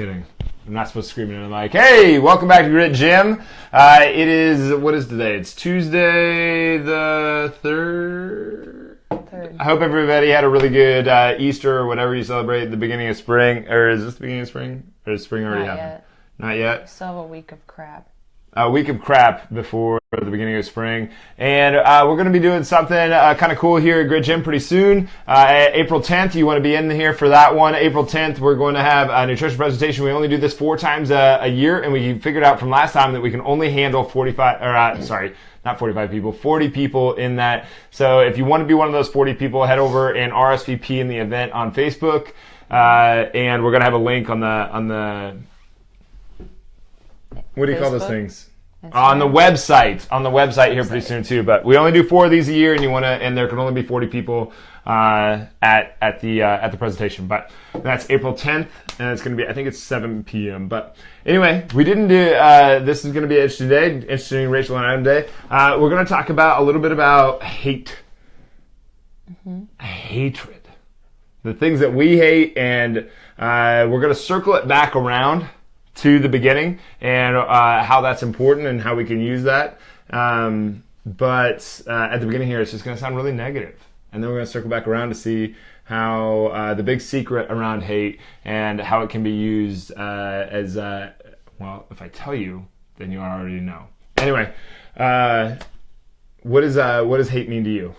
kidding. I'm not supposed to scream into the mic. Hey, welcome back to Grit Gym. It is, what is today? It's Tuesday the 3rd. I hope everybody had a really good Easter or whatever you celebrate at the beginning of spring. Or is this the beginning of spring? Or is spring already happened? Not yet. We still have a week of crap. A week of crap before the beginning of spring. And we're going to be doing something kind of cool here at Grit Gym pretty soon. April 10th, you want to be in here for that one. April 10th, we're going to have a nutrition presentation. We only do this 4 times a year, and we figured out from last time that we can only handle 40 people in that. So if you want to be one of those 40 people, head over and RSVP in the event on Facebook. And we're going to have a link on the what do you call those things? On the website here pretty soon too. But we only do 4 of these a year, and there can only be 40 people at the presentation. But that's April 10th, and it's going to be, I think it's 7 p.m. But anyway, we didn't do. This is going to be interesting Rachel and Adam day. We're going to talk about a little bit about hate, hatred, the things that we hate, and we're going to circle it back around to the beginning and how that's important and how we can use that. But at the beginning here, it's just going to sound really negative. And then we're going to circle back around to see how the big secret around hate and how it can be used as, well, if I tell you, then you already know. Anyway, what does hate mean to you?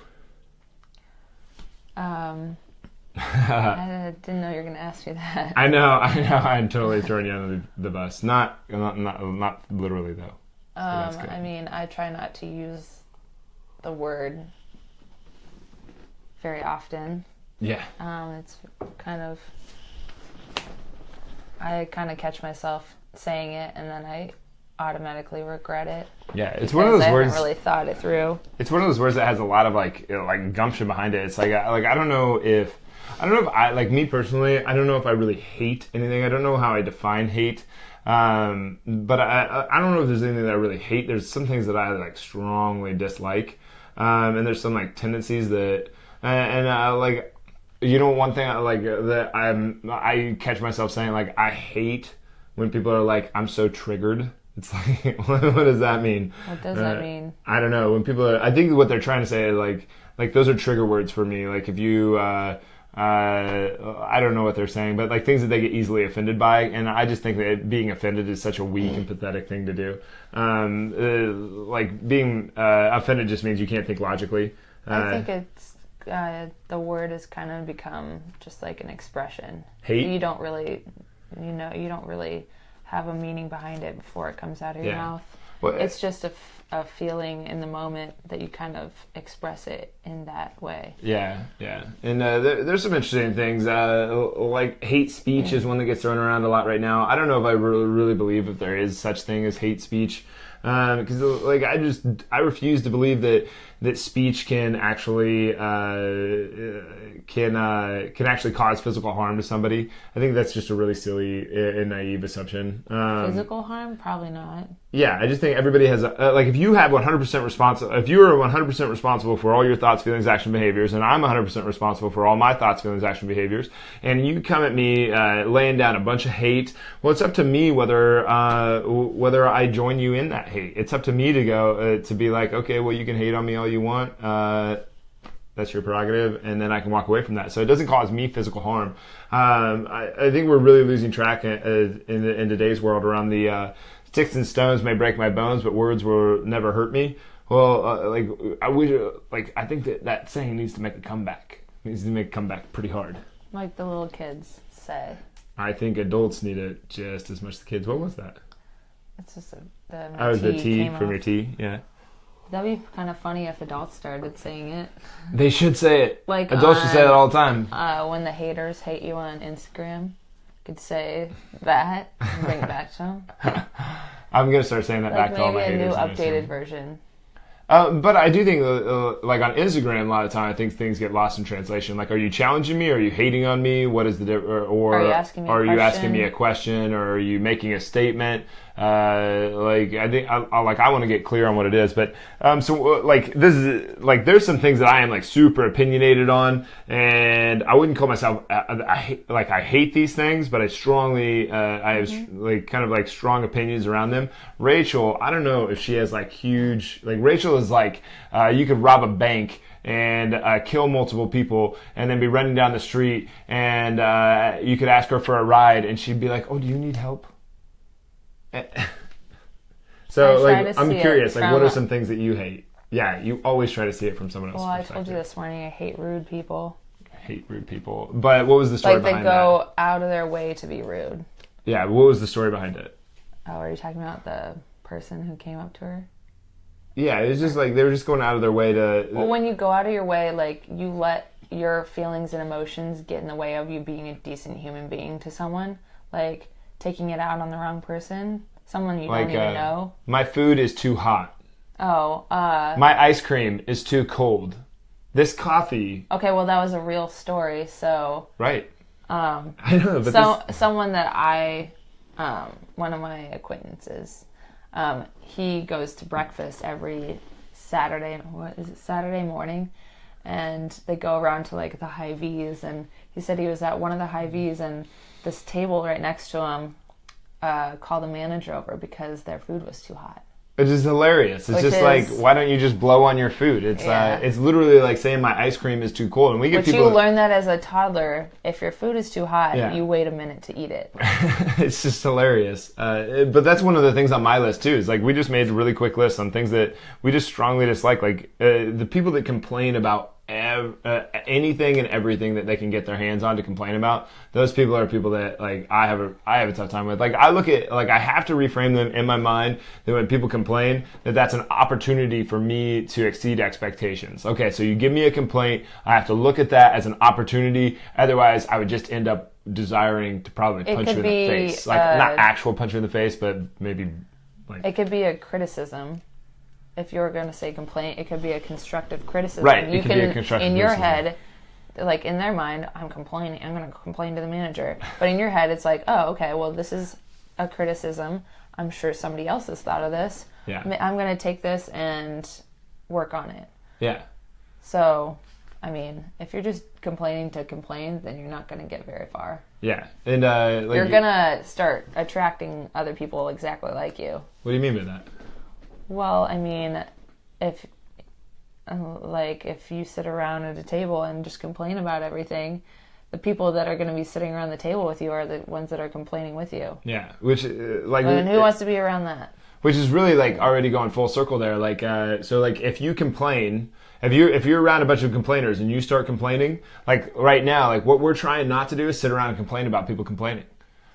I didn't know you were going to ask me that. I know. I'm totally throwing you under the bus. Not literally though. So I mean, I try not to use the word very often. Yeah. It's I kind of catch myself saying it, and then I automatically regret it. Yeah, it's one of those words. I haven't really thought it through. It's one of those words that has a lot of like gumption behind it. It's like I don't know if I, like me personally, I don't know if I really hate anything. I don't know how I define hate. But I don't know if there's anything that I really hate. There's some things that I like strongly dislike. And there's some like tendencies that, like, you know, one thing that I catch myself saying, like, I hate when people are like, I'm so triggered. It's like, what does that mean? What does that mean? I don't know. When people are, I think what they're trying to say is like those are trigger words for me. Like if you, I don't know what they're saying, but like things that they get easily offended by, and I just think that being offended is such a weak and pathetic thing to do. Like being offended just means you can't think logically. I think it's the word has kind of become just like an expression. Hate? You don't really have a meaning behind it before it comes out of your mouth. Well, it's just a feeling in the moment that you kind of express it in that way. Yeah. And there's some interesting things. Like hate speech is one that gets thrown around a lot right now. I don't know if I really believe if there is such thing as hate speech. Because like I refuse to believe that speech can actually can actually cause physical harm to somebody. I think that's just a really silly and naive assumption. Physical harm, probably not. Yeah, I just think everybody has like if you have 100% responsible, if you are 100% responsible for all your thoughts, feelings, action, behaviors, and I'm 100% responsible for all my thoughts, feelings, action, behaviors, and you come at me laying down a bunch of hate, well, it's up to me whether I join you in that hate. It's up to me to go to be like, okay, well, you can hate on me all you want. That's your prerogative, and then I can walk away from that. So it doesn't cause me physical harm. I think we're really losing track in today's world around the sticks and stones may break my bones, but words will never hurt me. Well, I think that saying needs to make a comeback. It needs to make a comeback pretty hard. Like the little kids say. I think adults need it just as much as the kids. What was that? It's just the T from your T, yeah. That'd be kind of funny if adults started saying it. They should say it. Like adults should say it all the time. When the haters hate you on Instagram, could say that and bring it back to them. I'm gonna start saying that back to all my haters. Maybe a new updated version. But I do think, like on Instagram, a lot of time I think things get lost in translation. Like, are you challenging me? Are you hating on me? What is the difference? Or are you asking me a question? Or are you making a statement? Like I think I want to get clear on what it is, but like this is like there's some things that I am like super opinionated on, and I wouldn't call myself I hate these things, but I strongly I have like kind of like strong opinions around them. Rachel, I don't know if she has like huge, like Rachel is like you could rob a bank and kill multiple people and then be running down the street, and you could ask her for a ride and she'd be like, oh, do you need help? So like I'm curious, like what are some things that you hate? Yeah, you always try to see it from someone else's perspective. Well, I told you this morning I hate rude people. I hate rude people. But what was the story behind that? Like they go out of their way to be rude. Yeah, what was the story behind it? Oh, are you talking about the person who came up to her? Yeah, it was just like they were just going out of their way to... Well, when you go out of your way, like you let your feelings and emotions get in the way of you being a decent human being to someone, like taking it out on the wrong person, someone you don't even know. My food is too hot. Oh, my ice cream is too cold. This coffee... Okay, well, that was a real story, so... Right. I know, but someone that one of my acquaintances, he goes to breakfast every Saturday morning, and they go around to like the Hy-Vees, and he said he was at one of the Hy-Vees, and this table right next to him called the manager over because their food was too hot. Which is hilarious. It's just like, why don't you just blow on your food? It's it's literally like saying my ice cream is too cold. And we get people... you learn that as a toddler. If your food is too hot, you wait a minute to eat it. It's just hilarious. But that's one of the things on my list too. Is like we just made a really quick list on things that we just strongly dislike. Like the people that complain about anything and everything that they can get their hands on to complain about, those people are people that like I have a tough time with. Like I look at, like I have to reframe them in my mind that when people complain, that's an opportunity for me to exceed expectations. Okay, so you give me a complaint, I have to look at that as an opportunity. Otherwise, I would just end up desiring to probably punch you in the face. Like not actual punch you in the face, but maybe like... It could be a criticism. If you're going to say complaint, it could be a constructive criticism. Right, it could be a constructive in your criticism. head, like in their mind, I'm going to complain to the manager. But in your head, it's like, oh, okay, well, this is a criticism. I'm sure somebody else has thought of this. Yeah. I'm going to take this and work on it. Yeah. So, I mean, if you're just complaining to complain, then you're not going to get very far. Yeah. And like, you're going to start attracting other people exactly like you. What do you mean by that? Well, I mean, if you sit around at a table and just complain about everything, the people that are going to be sitting around the table with you are the ones that are complaining with you. Yeah, which like... And who wants to be around that? Which is really like already going full circle there. Like, so like if you complain, if you're around a bunch of complainers and you start complaining, like right now, like what we're trying not to do is sit around and complain about people complaining.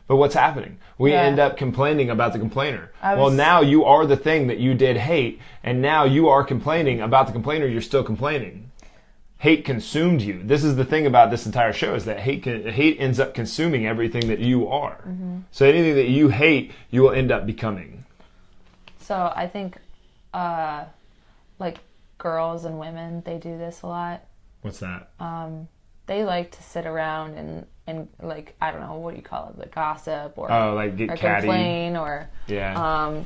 But what's happening? We end up complaining about the complainer. Well, now you are the thing that you did hate, and now you are complaining about the complainer. You're still complaining. Hate consumed you. This is the thing about this entire show, is that hate ends up consuming everything that you are. Mm-hmm. So anything that you hate, you will end up becoming. So I think, like girls and women, they do this a lot. What's that? They like to sit around and like, I don't know, what do you call it, the gossip or like get or catty. Complain or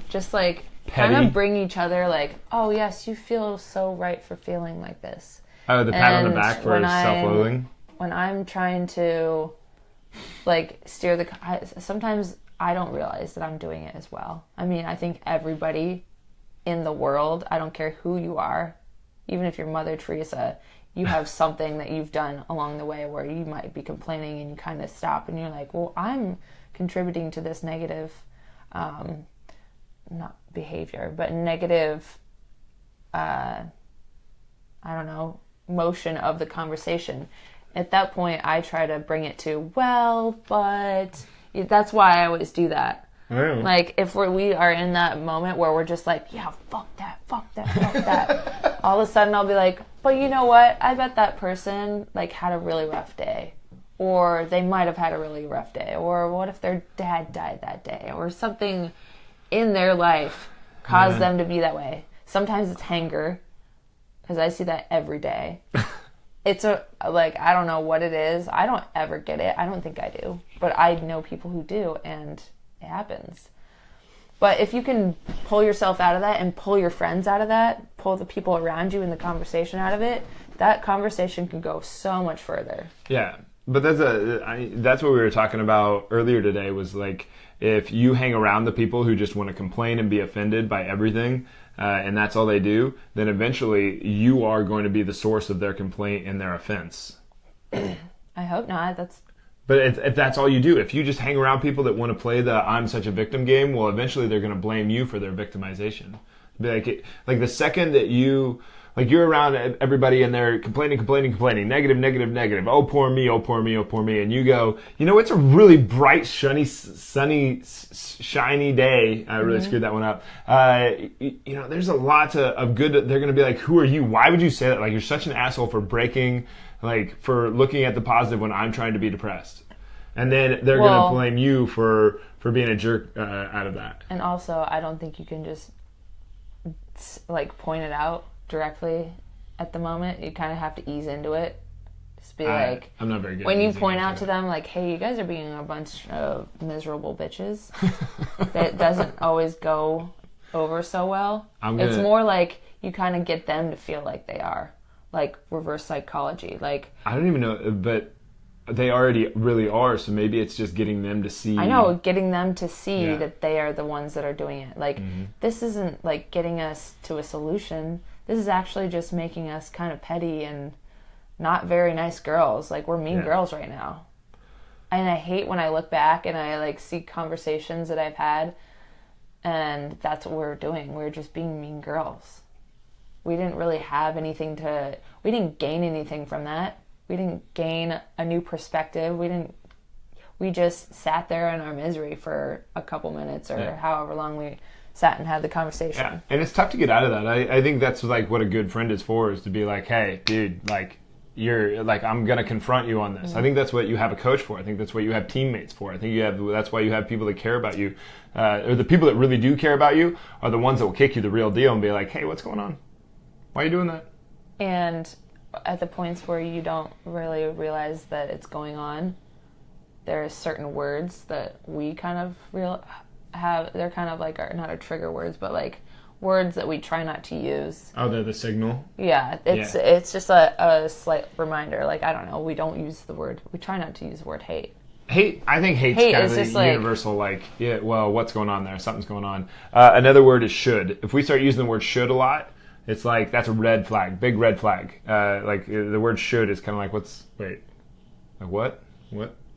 just like petty. kind of bring each other like, oh yes, you feel so right for feeling like this. Oh, the pat on the back for self-loathing. When I'm trying to like steer sometimes I don't realize that I'm doing it as well. I mean, I think everybody in the world, I don't care who you are, even if you're Mother Teresa, you have something that you've done along the way where you might be complaining and you kind of stop and you're like, well, I'm contributing to this negative, not behavior, but negative, I don't know, motion of the conversation. At that point, I try to bring it to, well, but that's why I always do that. Mm. Like, if we are in that moment where we're just like, yeah, fuck that. All of a sudden I'll be like, but you know what? I bet that person, like, had a really rough day. Or they might have had a really rough day. Or what if their dad died that day? Or something in their life caused them to be that way. Sometimes it's anger, because I see that every day. It's I don't know what it is. I don't ever get it. I don't think I do. But I know people who do, and it happens. But if you can pull yourself out of that and pull your friends out of that, pull the people around you in the conversation out of it, that conversation can go so much further. Yeah, but that's what we were talking about earlier today, was like, if you hang around the people who just want to complain and be offended by everything, and that's all they do, then eventually you are going to be the source of their complaint and their offense. I hope not. But if that's all you do, if you just hang around people that want to play the I'm such a victim game, well, eventually they're going to blame you for their victimization. Be like the second that you're around everybody and they're complaining, negative, oh poor me, and you go, it's a really bright, sunny, shiny day. I really screwed that one up. There's a lot of good. They're going to be like, who are you? Why would you say that? Like, you're such an asshole for for looking at the positive when I'm trying to be depressed. And then they're going to blame you for being a jerk out of that. And also, I don't think you can just point it out directly at the moment. You kind of have to ease into it. Just be I'm not very good. When you point out to them, like, hey, you guys are being a bunch of miserable bitches. That doesn't always go over so well. It's more like you kind of get them to feel like they are. Like reverse psychology. Like, I don't even know, but they already really are, so maybe it's just getting them to see. I know, getting them to see that they are the ones that are doing it. Like, this isn't like getting us to a solution. This is actually just making us kind of petty and not very nice girls. Like, we're mean girls right now. And I hate when I look back and I see conversations that I've had, and that's what we're doing. We're just being mean girls. We didn't really have anything we didn't gain anything from that. We didn't gain a new perspective. We just sat there in our misery for a couple minutes or however long we sat and had the conversation. Yeah. And it's tough to get out of that. I think that's what a good friend is for, is to be like, hey, dude, I'm going to confront you on this. I think that's what you have a coach for. I think that's what you have teammates for. I think that's why you have people that care about you. Or the people that really do care about you are the ones that will kick you the real deal and be like, hey, what's going on? Why are you doing that? And at the points where you don't really realize that it's going on, there are certain words that we kind of have. They're kind of not a trigger words, but words that we try not to use. Oh, they're the signal? Yeah, it's just a slight reminder. I don't know, we don't use the word. We try not to use the word hate. I think hate's kind of the universal, what's going on there? Something's going on. Another word is should. If we start using the word should a lot, it's that's a red flag, big red flag. The word should is kind of what?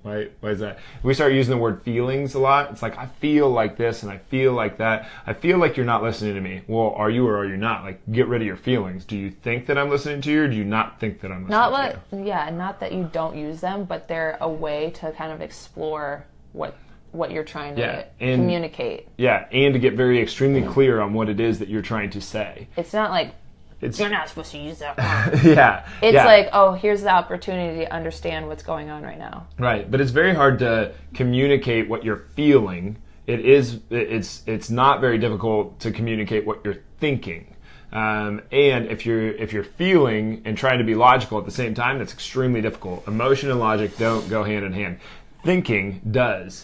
Why is that? If we start using the word feelings a lot, it's I feel like this and I feel like that. I feel like you're not listening to me. Well, are you or are you not? Get rid of your feelings. Do you think that I'm listening to you, or do you not think that I'm listening to you? Yeah, not that you don't use them, but they're a way to kind of explore what you're trying to communicate. Yeah, and to get very extremely clear on what it is that you're trying to say. It's not you're not supposed to use that word. Yeah. It's here's the opportunity to understand what's going on right now. Right, but it's very hard to communicate what you're feeling. It's not very difficult to communicate what you're thinking. And if you're feeling and trying to be logical at the same time, that's extremely difficult. Emotion and logic don't go hand in hand. Thinking does.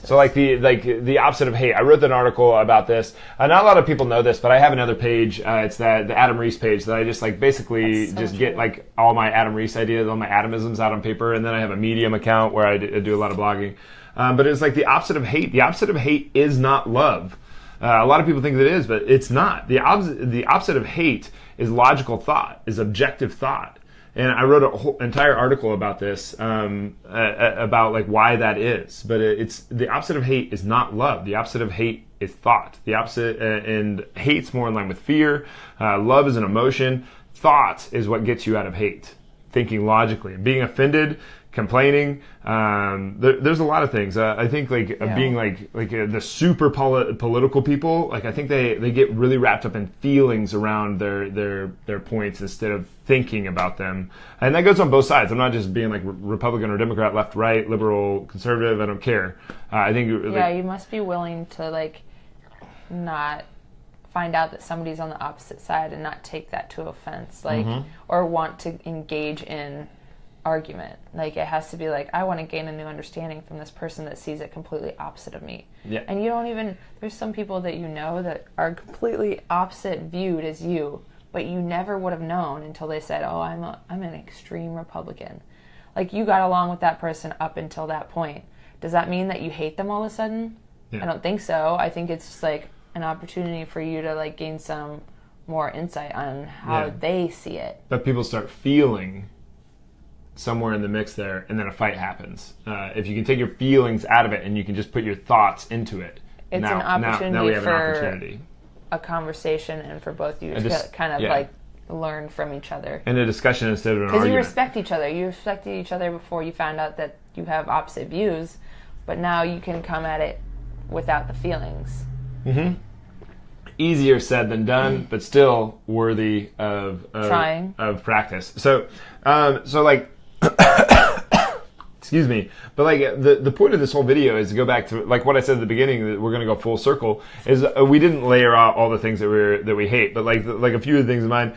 So the opposite of hate. I wrote an article about this. Not a lot of people know this, but I have another page. It's the Adam Reese page that I just get all my Adam Reese ideas, all my atomisms out on paper, and then I have a Medium account where I do a lot of blogging. But it's the opposite of hate. The opposite of hate is not love. A lot of people think that it is, but it's not. The opposite of hate is logical thought, is objective thought. And I wrote a whole entire article about this, about why that is. But it's the opposite of hate is not love. The opposite of hate is thought. The opposite, and hate's more in line with fear. Love is an emotion. Thought is what gets you out of hate. Thinking logically, being offended, complaining. There's a lot of things. I think being the super political people. I think they get really wrapped up in feelings around their points instead of thinking about them. And that goes on both sides. I'm not just being Republican or Democrat, left, right, liberal, conservative. I don't care. I think you must be willing to not find out that somebody's on the opposite side and not take that to offense, or want to engage in argument. Like, it has to be like, I want to gain a new understanding from this person that sees it completely opposite of me. Yeah. And you don't even, there's some people that you know that are completely opposite viewed as you, but you never would have known until they said, oh, I'm an extreme Republican. Like, you got along with that person up until that point. Does that mean that you hate them all of a sudden? Yeah. I don't think so. I think it's just like an opportunity for you to like gain some more insight on how they see it. But people start feeling somewhere in the mix there, and then a fight happens. If you can take your feelings out of it and you can just put your thoughts into it, it's now, an opportunity now we have for an opportunity. A conversation and for both of you to kind of like learn from each other. And a discussion instead of an argument. Because you respect each other. You respected each other before you found out that you have opposite views, but now you can come at it without the feelings. Mm-hmm. Easier said than done, but still worthy of trying, of practice. So like, excuse me, but like the point of this whole video is to go back to like what I said at the beginning, that we're going to go full circle. Is we didn't layer out all the things that we hate, but like a few of the things of mine.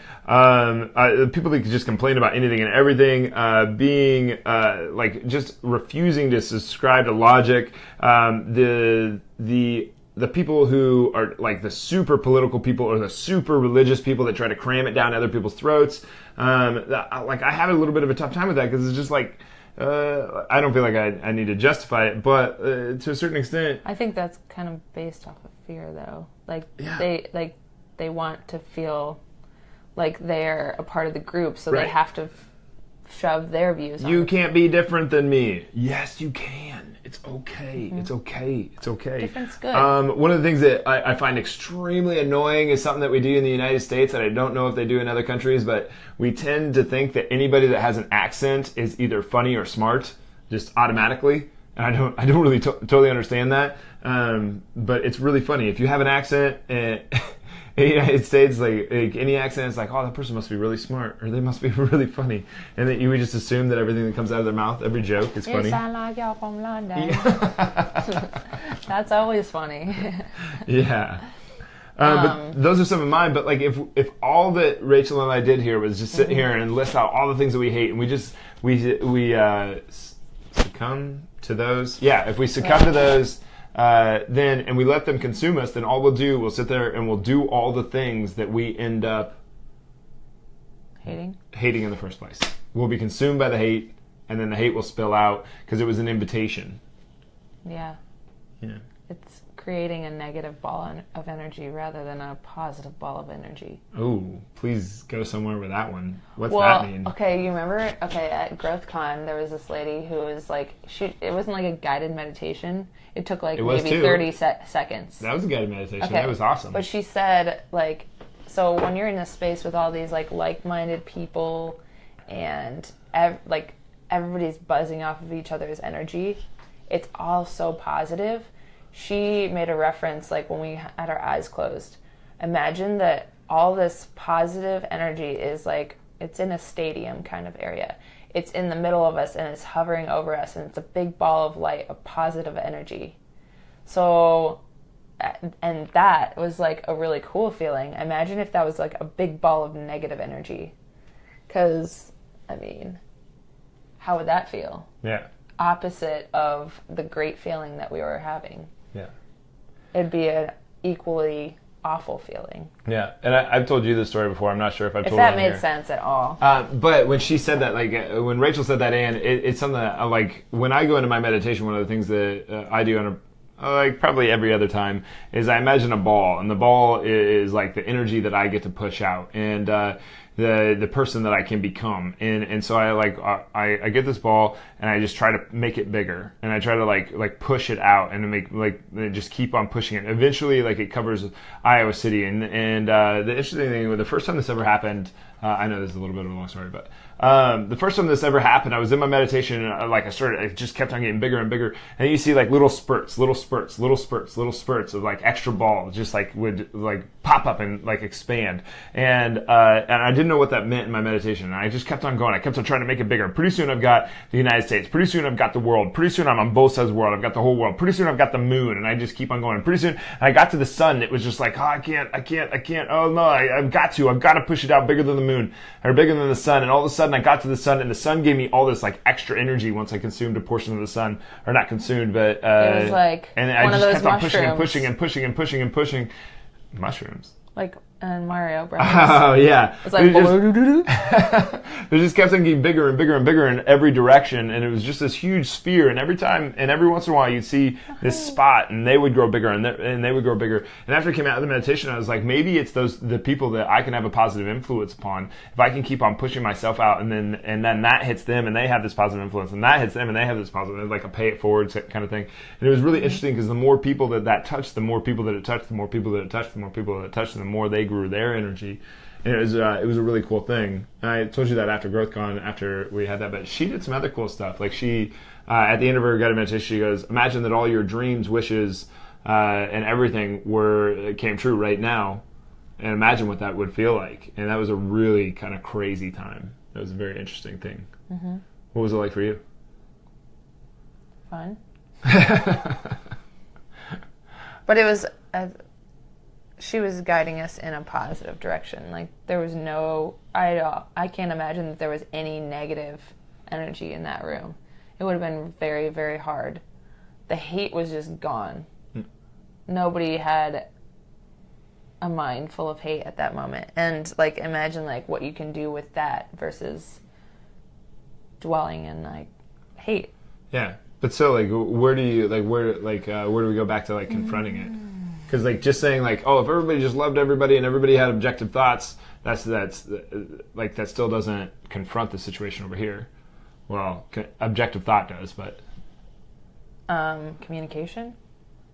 People that could just complain about anything and everything, being like just refusing to subscribe to logic. The people who are like the super political people or the super religious people that try to cram it down other people's throats. Like I have a little bit of a tough time with that because it's just like, I don't feel like I need to justify it, but to a certain extent, I think that's kind of based off of fear, though. Like they want to feel like they're a part of the group, so they have to shove their views on you it. Can't be different than me. Yes, you can. It's okay. Mm-hmm. It's okay. It's okay. Different's good. One of the things that I find extremely annoying is something that we do in the United States that I don't know if they do in other countries, but we tend to think that anybody that has an accent is either funny or smart, just automatically. And I don't really totally understand that. But it's really funny. If you have an accent in the United States, like any accent, it's like, oh, that person must be really smart, or they must be really funny. And that you would just assume that everything that comes out of their mouth, every joke is funny. You sound like you're from London. That's always funny. Yeah. But those are some of mine. But like, if all that Rachel and I did here was just sit here and list out all the things that we hate, and we succumb to those. Yeah, if we succumb to those, then and we let them consume us, then all we'll sit there and we'll do all the things that we end up hating in the first place. We'll be consumed by the hate, and then the hate will spill out because it was an invitation. Yeah. It's creating a negative ball of energy rather than a positive ball of energy. Oh, please go somewhere with that one. What's that mean? Okay, you remember? Okay, at GrowthCon, there was this lady who was like, it wasn't like a guided meditation. It took like maybe 30 seconds. That was a guided meditation. Okay. That was awesome. But she said, like, so when you're in a space with all these like-minded people and everybody's buzzing off of each other's energy, it's all so positive. She made a reference, like when we had our eyes closed. Imagine that all this positive energy is like, it's in a stadium kind of area. It's in the middle of us and it's hovering over us, and it's a big ball of light, of positive energy. So, and that was like a really cool feeling. Imagine if that was like a big ball of negative energy. Because, I mean, how would that feel? Yeah. Opposite of the great feeling that we were having. Yeah. It'd be an equally awful feeling. Yeah, and I've told you this story before. I'm not sure if I've told it that on made here. sense at all. But when she said that, like when Rachel said that, and it's something that like when I go into my meditation, one of the things that I do on like probably every other time is I imagine a ball, and the ball is like the energy that I get to push out, and the person that I can become, and so I get this ball and I just try to make it bigger, and I try to like push it out and to make like just keep on pushing it. Eventually, like it covers Iowa City, and the interesting thing, the first time this ever happened, I know this is a little bit of a long story, but the first time this ever happened, I was in my meditation and it just kept on getting bigger and bigger, and you see like little spurts of like extra balls just like would like pop up and like expand, and I didn't know what that meant in my meditation, and I just kept on going. I kept on trying to make it bigger. Pretty soon I've got the United States. Pretty soon I've got the world. Pretty soon I'm on both sides of the world. I've got the whole world. Pretty soon I've got the moon, and I just keep on going. And pretty soon I got to the sun. It was just like, oh, I can't. Oh no, I've got to push it out bigger than the moon, or bigger than the sun. And all of a sudden I got to the sun, and the sun gave me all this like extra energy once I consumed a portion of the sun, or not consumed, but it was like and one I of just those kept on mushrooms. pushing and pushing and pushing and pushing and pushing. Mushrooms. Like Mario Bros. Oh yeah, It's like they just kept on getting bigger and bigger and bigger in every direction, and it was just this huge sphere. And every time, and every once in a while, you'd see this spot, and they would grow bigger, and they would grow bigger. And after I came out of the meditation, I was like, maybe it's the people that I can have a positive influence upon. If I can keep on pushing myself out, and then that hits them, and they have this positive influence, and that hits them, and they have this positive, like a pay it forward kind of thing. And it was really interesting because the more people that touched, the more people that it touched, the more people that it touched, the more people that it touched, and the more they grew their energy. And it was a really cool thing. And I told you that after GrowthCon, after we had that, but she did some other cool stuff. Like she, at the end of her guided meditation, she goes, imagine that all your dreams, wishes, and everything came true right now, and imagine what that would feel like. And that was a really kind of crazy time. That was a very interesting thing. Mm-hmm. What was it like for you? Fun. But it was... she was guiding us in a positive direction. Like there was I can't imagine that there was any negative energy in that room. It would have been very, very hard. The hate was just gone. Nobody had a mind full of hate at that moment. And like imagine like what you can do with that versus dwelling in like hate. Yeah. But so like where do we go back to like confronting it? Because like just saying like, oh, if everybody just loved everybody and everybody had objective thoughts, that still doesn't confront the situation over here. Well, objective thought does, but communication.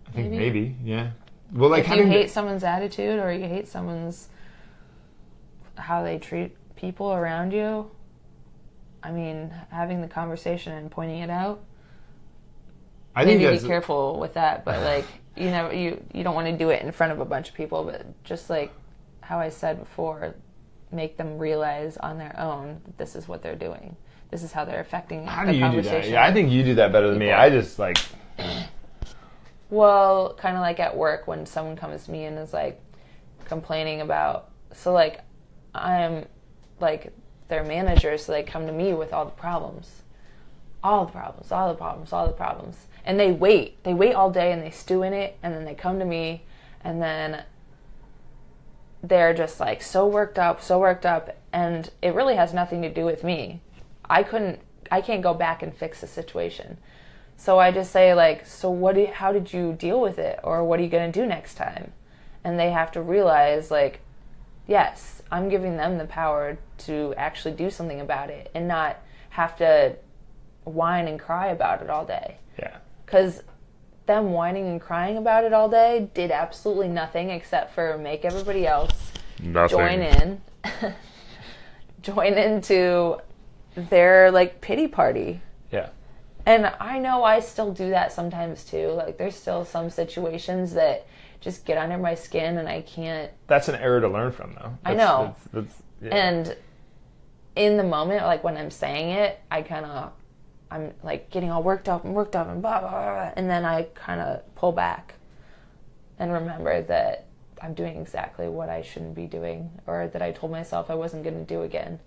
I think maybe yeah. Well, like if you hate someone's attitude or you hate someone's how they treat people around you, I mean, having the conversation and pointing it out. I think maybe be careful with that, but like. You know, you don't want to do it in front of a bunch of people, but just like how I said before, make them realize on their own that this is what they're doing. This is how they're affecting how the conversation. Do that? Yeah, I think you do that better than me. I just like... Well, kind of like at work when someone comes to me and is like complaining about... So like I'm like their manager, so they come to me with all the problems. All the problems. And they wait all day and they stew in it, and then they come to me, and then they're just like so worked up, and it really has nothing to do with me. I can't go back and fix the situation. So I just say like, so how did you deal with it? Or what are you going to do next time? And they have to realize like, yes, I'm giving them the power to actually do something about it and not have to whine and cry about it all day. Yeah. Because them whining and crying about it all day did absolutely nothing except for make everybody else join into their like pity party. Yeah. And I know I still do that sometimes too. Like there's still some situations that just get under my skin and I can't. That's an error to learn from though. I know. Yeah. And in the moment, like when I'm saying it, I'm like getting all worked up and blah, blah, blah, and then I kind of pull back and remember that I'm doing exactly what I shouldn't be doing, or that I told myself I wasn't going to do again.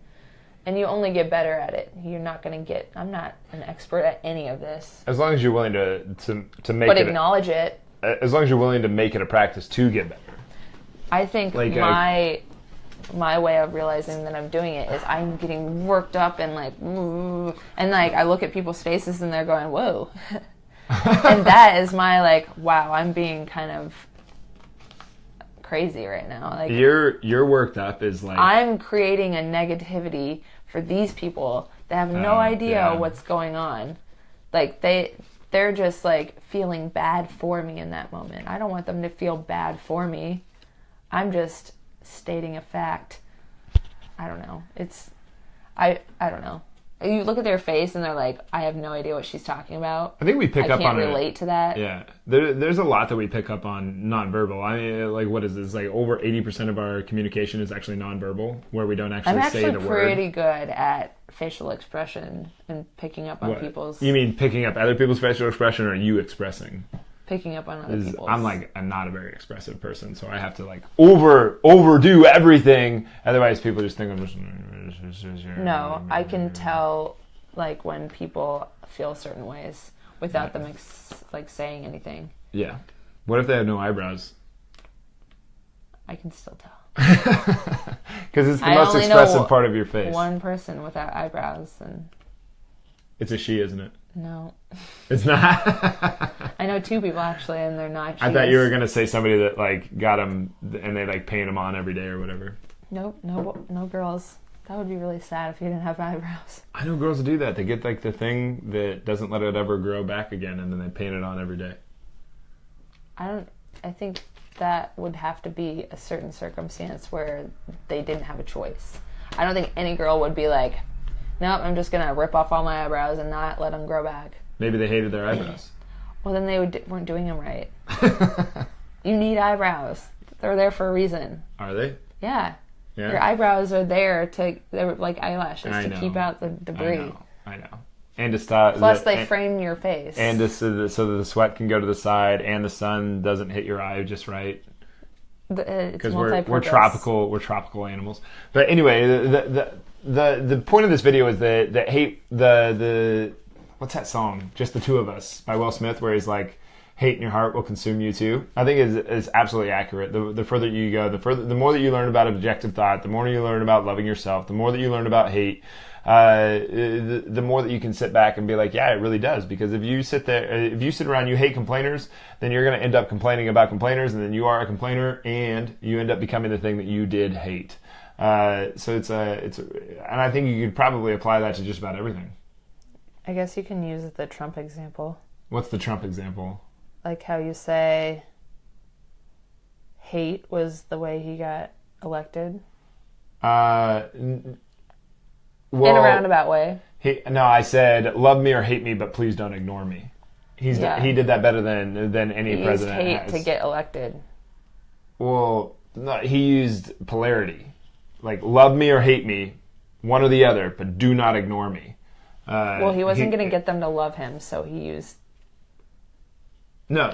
And you only get better at it. You're not going to get... I'm not an expert at any of this. As long as you're willing to make but acknowledge it. As long as you're willing to make it a practice to get better. I think like my way of realizing that I'm doing it is I'm getting worked up and like, and like I look at people's faces and they're going, whoa. And that is my like, wow, I'm being kind of crazy right now. Like you're worked up is like I'm creating a negativity for these people that have no idea what's going on. Like they're just like feeling bad for me in that moment. I don't want them to feel bad for me. I'm just stating a fact. I don't know. I don't know. You look at their face and they're like, I have no idea what she's talking about. I think we pick up on it. I can't relate to that. Yeah. There's a lot that we pick up on nonverbal. I mean, like, what is this? Like, over 80% of our communication is actually nonverbal, where we don't actually say the word. I'm actually pretty good at facial expression and picking up on people's... You mean picking up other people's facial expression, or you expressing? picking up on other people's. I'm like not a very expressive person, so I have to like overdo everything. Otherwise, people just think I'm just. No, I can tell like when people feel certain ways without them like saying anything. Yeah. What if they have no eyebrows? I can still tell. Because it's the most expressive part of your face. One person without eyebrows, and it's a she, isn't it? No, it's not. I know two people actually, and they're not. I thought you were gonna say somebody that like got them and they like paint them on every day or whatever. Nope, no girls. That would be really sad if you didn't have eyebrows. I know girls do that. They get like the thing that doesn't let it ever grow back again, and then they paint it on every day. I think that would have to be a certain circumstance where they didn't have a choice. I don't think any girl would be like, nope, I'm just gonna rip off all my eyebrows and not let them grow back. Maybe they hated their eyebrows. Well, then they weren't doing them right. You need eyebrows. They're there for a reason. Are they? Yeah. Your eyebrows are there they're like eyelashes to keep out the debris. I know. And to stop. Plus, they frame your face. And so that the sweat can go to the side, and the sun doesn't hit your eye just right. Because we're tropical animals. But anyway, the point of this video is that hate the what's that song? Just the Two of Us by Will Smith, where he's like, hate in your heart will consume you too. I think is absolutely accurate. The further you go, the more that you learn about objective thought, the more you learn about loving yourself, the more that you learn about hate, the more that you can sit back and be like, yeah, it really does. Because if you sit around, you hate complainers, then you're going to end up complaining about complainers, and then you are a complainer, and you end up becoming the thing that you did hate. So and I think you could probably apply that to just about everything. I guess you can use the Trump example. What's the Trump example? Like how you say hate was the way he got elected? Well, in a roundabout way. I said, love me or hate me, but please don't ignore me. He did that better than any president used hate has. To get elected. Well, no, he used polarity. Like, love me or hate me, one or the other, but do not ignore me. Well, he wasn't going to get them to love him, so he used... No,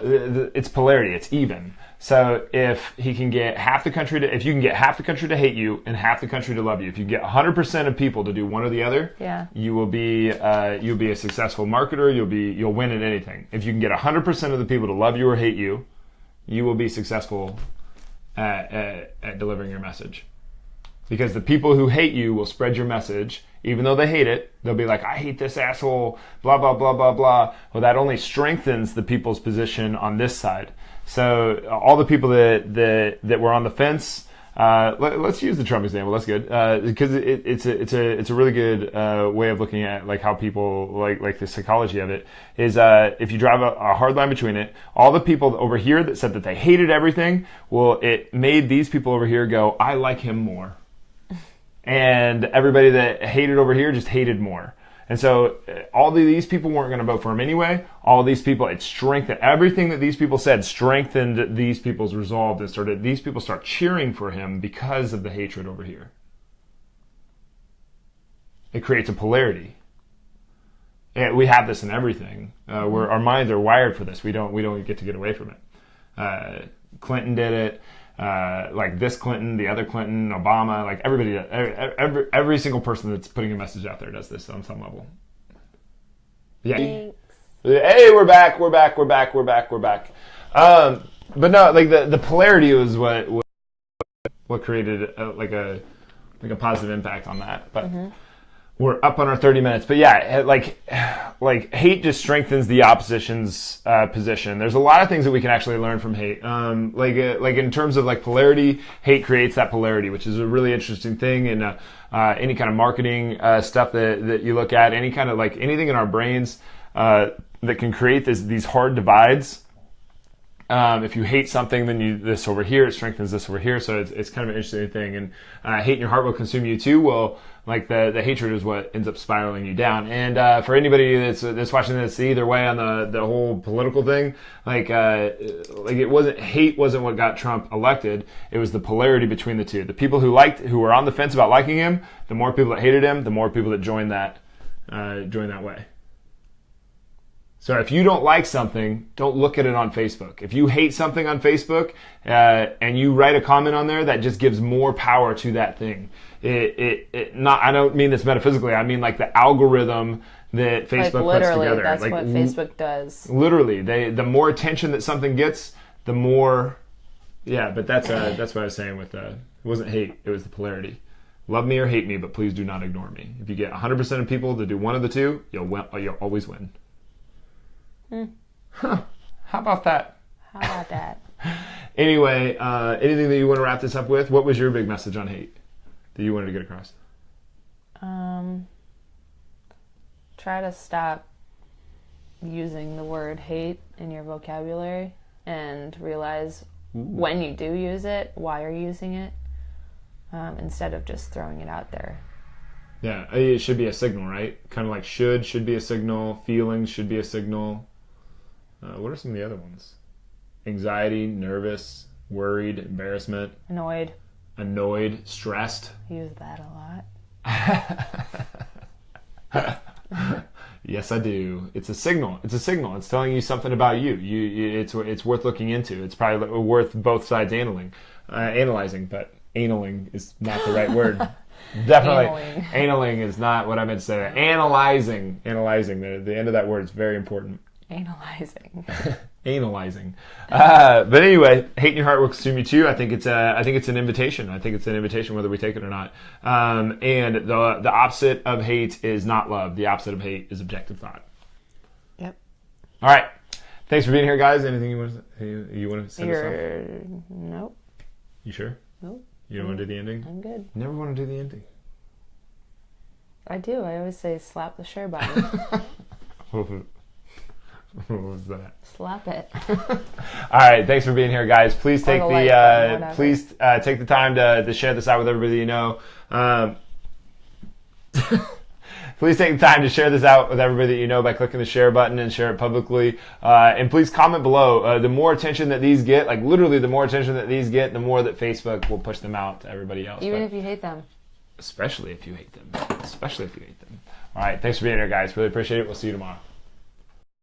it's polarity. It's even. So if he can get half the country if you can get half the country to hate you and half the country to love you, if you get 100% of people to do one or the other, you will be you'll be a successful marketer. You'll win at anything. If you can get 100% of the people to love you or hate you, you will be successful at delivering your message. Because the people who hate you will spread your message, even though they hate it. They'll be like, I hate this asshole, blah, blah, blah, blah, blah. Well, that only strengthens the people's position on this side. So all the people that were on the fence, let's use the Trump example. That's good. Because it's a really good way of looking at like how people, like the psychology of it, is if you drive a hard line between it, all the people over here that said that they hated everything, well, it made these people over here go, I like him more. And everybody that hated over here just hated more. And so all these people weren't going to vote for him anyway. All these people, it strengthened everything that these people said, strengthened these people's resolve, and these people start cheering for him because of the hatred over here. It creates a polarity. And we have this in everything. Where our minds are wired for this. We don't get away from it. Clinton did it. Like this Clinton, the other Clinton, Obama, like everybody, every single person that's putting a message out there does this on some level. Yeah. Thanks. Hey, we're back. But no, like the polarity was what created a positive impact on that. But we're up on our 30 minutes. But yeah, like hate just strengthens the opposition's position. There's a lot of things that we can actually learn from hate. Like in terms of like polarity, hate creates that polarity, which is a really interesting thing in any kind of marketing stuff that you look at, any kind of like anything in our brains that can create these hard divides. If you hate something, then this over here, it strengthens this over here. So it's kind of an interesting thing. And hate in your heart will consume you too. Well, like the hatred is what ends up spiraling you down. And for anybody that's watching this either way on the whole political thing, like hate wasn't what got Trump elected. It was the polarity between the two. The people who were on the fence about liking him, the more people that hated him, the more people that joined that way. So if you don't like something, don't look at it on Facebook. If you hate something on Facebook and you write a comment on there, that just gives more power to that thing. I don't mean this metaphysically. I mean like the algorithm that Facebook puts together. That's what Facebook does. Literally, the more attention that something gets, the more. Yeah, but that's what I was saying with it wasn't hate. It was the polarity. Love me or hate me, but please do not ignore me. If you get 100% of people to do one of the two, you'll always win. Huh. How about that? How about that? Anyway, anything that you want to wrap this up with? What was your big message on hate that you wanted to get across? Try to stop using the word hate in your vocabulary and realize when you do use it, why you're using it, instead of just throwing it out there. Yeah, it should be a signal, right? Kind of like should be a signal, feelings should be a signal. What are some of the other ones? Anxiety, nervous, worried, embarrassment. Annoyed, stressed. I use that a lot. Yes, I do. It's a signal. It's telling you something about you. It's worth looking into. It's probably worth both sides analyzing, but analing is not the right word. Definitely, analing is not what I meant to say. Analyzing. The end of that word is very important. Analyzing. But anyway, hate in your heart will consume you too. I think it's an invitation. I think it's an invitation whether we take it or not. And the opposite of hate is not love. The opposite of hate is objective thought. Yep. All right. Thanks for being here, guys. Anything you want to send us off? Nope. You sure? Nope. You don't want to do the ending? I'm good. Never want to do the ending. I do. I always say slap the share button. What was that? Slap it. All right, thanks for being here, guys. Please take take the time to share this out with everybody you know. Please take the time to share this out with everybody that you know by clicking the share button and share it publicly. And please comment below. The more attention that these get, like literally the more attention that these get, the more that Facebook will push them out to everybody else. Even if you hate them. Especially if you hate them. All right, thanks for being here, guys. Really appreciate it. We'll see you tomorrow.